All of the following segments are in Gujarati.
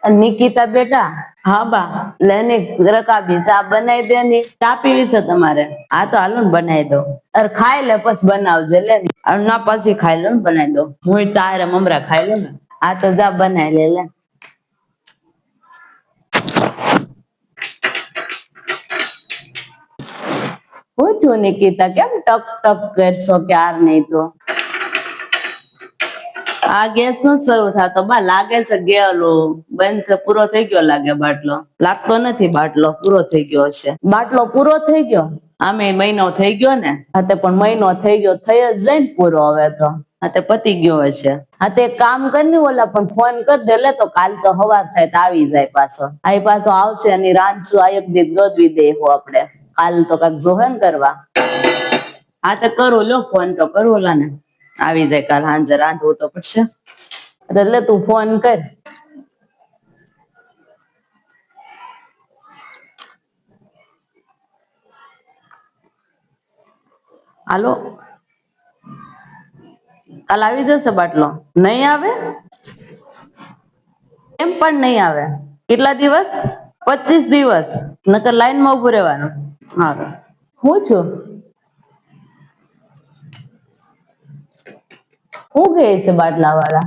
નિકિતા બેટા, હા બા લેને રકાબી ચા બનાવી દે ની. ચા પીવી છે તમારે? હા તો હાલો ને બનાવી દો. અરે ખાઈ લે પછી બનાવજે લે. ના પછી ખાઈ લો ને બનાવી દો. હું ચા રે મમરા ખાઈ લો ને. હા તો જા બનાવી લે લે. હું છું નિકિતા, કેમ ટક ટક કરશો ક્યાર નહીં તો? આ ગેસ નો શરૂ થતો બા, લાગે છે ગેલો બંધ પૂરો થઈ ગયો લાગે. બાટલો લાગતો નથી, બાટલો પૂરો થઈ ગયો હશે. બાટલો પૂરો થઈ ગયો? આમે મહિનો થઈ ગયો ને. હા તે પણ મહિનો થઈ ગયો થઈ જ જાય ને પૂરો હવે તો. હા તે પતી ગયો હશે. હા તે કામ કરી ઓલા પણ ફોન કરી દે લે, તો કાલ તો હવાર થાય તો આવી જાય પાછો. આ પાછો આવશે અને રાંધશું આ એક દી ગોદવી દેવું આપડે. કાલ તો કઈક જોહે ને કરવા. હા તો કરું લો ફોન તો કરું ઓલા ને. આવી જાય કાલ સાંજે, રાંધવું તો પડશે એટલે તું ફોન કર. હાલો કાલ આવી જશે બાટલો? નહીં આવે? એમ પણ નહીં આવે? કેટલા દિવસ? 25 દિવસ નકર લાઈન માં ઉભું રહેવાનું. હા હું છું હું કહે છે બાટલા વાળા?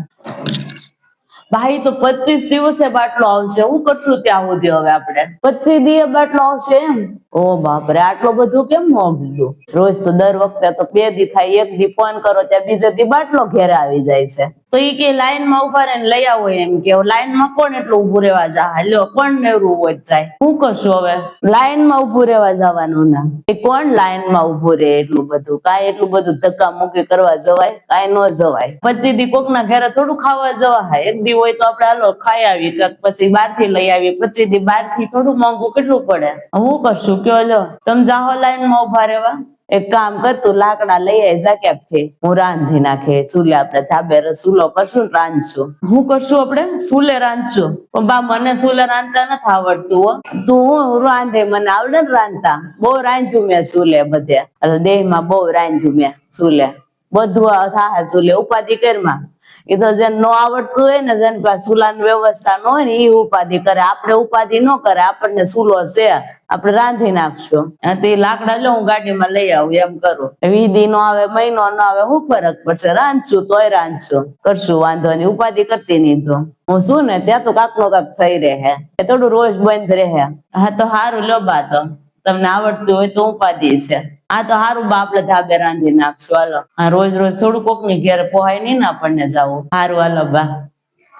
ભાઈ તો 25 દિવસે બાટલો આવશે. હું કરશું ત્યાં સુધી હવે આપણે? 25 દિવસ બાટલો આવશે એમ? ઓ બાપરે, આટલો બધું કેમ મોંઘું? રોજ તો દર વખતે તો 2 દી થાય, એક દી ફોન કરો ત્યાં બીજે દી બાટલો ઘેરે આવી જાય છે. તો ઈ કે લાઈન માં ઉભા રહીને લઈ આવો એમ કે. લાઈન માં કોણ એટલું ઉભું રહેવા જા? હાલ્યો કોણ નેવરું હોય જાય? શું કરશું હવે? લાઈન માં ઉભું રહેવા જવાનું ના. એ કોણ લાઈન માં ઉભું રહે એટલું બધું? કાંઈ એટલું બધું ધક્કા મુક્કી કરવા જવાય? કાંઈ ન જવાય. 25 દી કોક ના ઘરે થોડું ખાવા જવાય? એક દી હોય તો આપડે હાલો ખાઈ આવી, પછી બહાર થી લઈ આવી. 25 દી બહાર થી થોડું મોંઘું કેટલું પડે? હું કરશું કયો લો? તમે જાહો લાઈન માં ઉભા રહેવા? એક કામ કર, તું લાકડા લઈ આવી જા ક્યાંકથી. હું રાંધી નાખે ચૂલે, આપડે ધાબે ચૂલો કરશું ને રાંધશું. શું કરશું આપડે? ચૂલે રાંધશું. પણ બા મને ચૂલે રાંધતા નથી આવડતું હો. તું હું રાંધે? મને આવડે ને રાંધતા. બહુ રાંધ્યું મેં ચૂલે બધે. દેહ માં બહુ રાંધ્યું મેં ચૂલે. બધું થાય ચૂલે, ઉપાધિ કરમાં. એ તો જેને ન આવડતું હોય ને, જેને પાસે ચૂલાની વ્યવસ્થા ન હોય ને, એ ઉપાધિ કરે. આપણે ઉપાધિ ન કરે, આપણને ચૂલો છે, આપણે રાંધી નાખશું. તે લાકડા લો, હું ગાડીમાં લઈ આવું એમ કરું. વીધી નો આવે, મહિનો ન આવે, શું ફરક પડશે? રાંધશું તોય રાંધશું, કરશું, વાંધો નહીં. ઉપાધિ કરતી નહીં તો હું શું ને ત્યાં તો કાક નો કાક થઈ રહે. એ થોડું રોજ બંધ રહે. હા તો સારું લો બા, તો તમને આવડતું હોય તો ઉપાધિ છે. હા તો સારું બા, આપડે ધાબે રાંધી નાખશું હાલો. હા રોજ રોજ થોડું કોક ની ઘેર પોહાય નહીં ને આપણને જવું. સારું હાલો બા,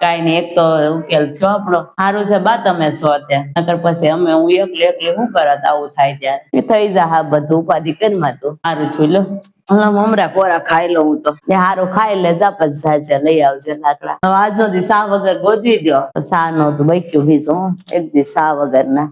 કઈ નઈ, એક તો ઉકેલ છો આપણો. સારું છે બા તમે છો ત્યાં, નકર પછી અમે હું એકલી એકલી શું કરત આવું થાય ત્યારે. થઈ જા હા બધું, ઉપાધિ કરીમાં તું. સારું છું લો, મમરા કોરા ખાઈ લઉં હું તો. હારું ખાઈ લે જા, પછી સાચે લઈ આવજે લાકડા. હવે આજનો દી સા વગર ગોતવી દો. સા નતું બચ્યું બીજું એક દી સા વગર ના.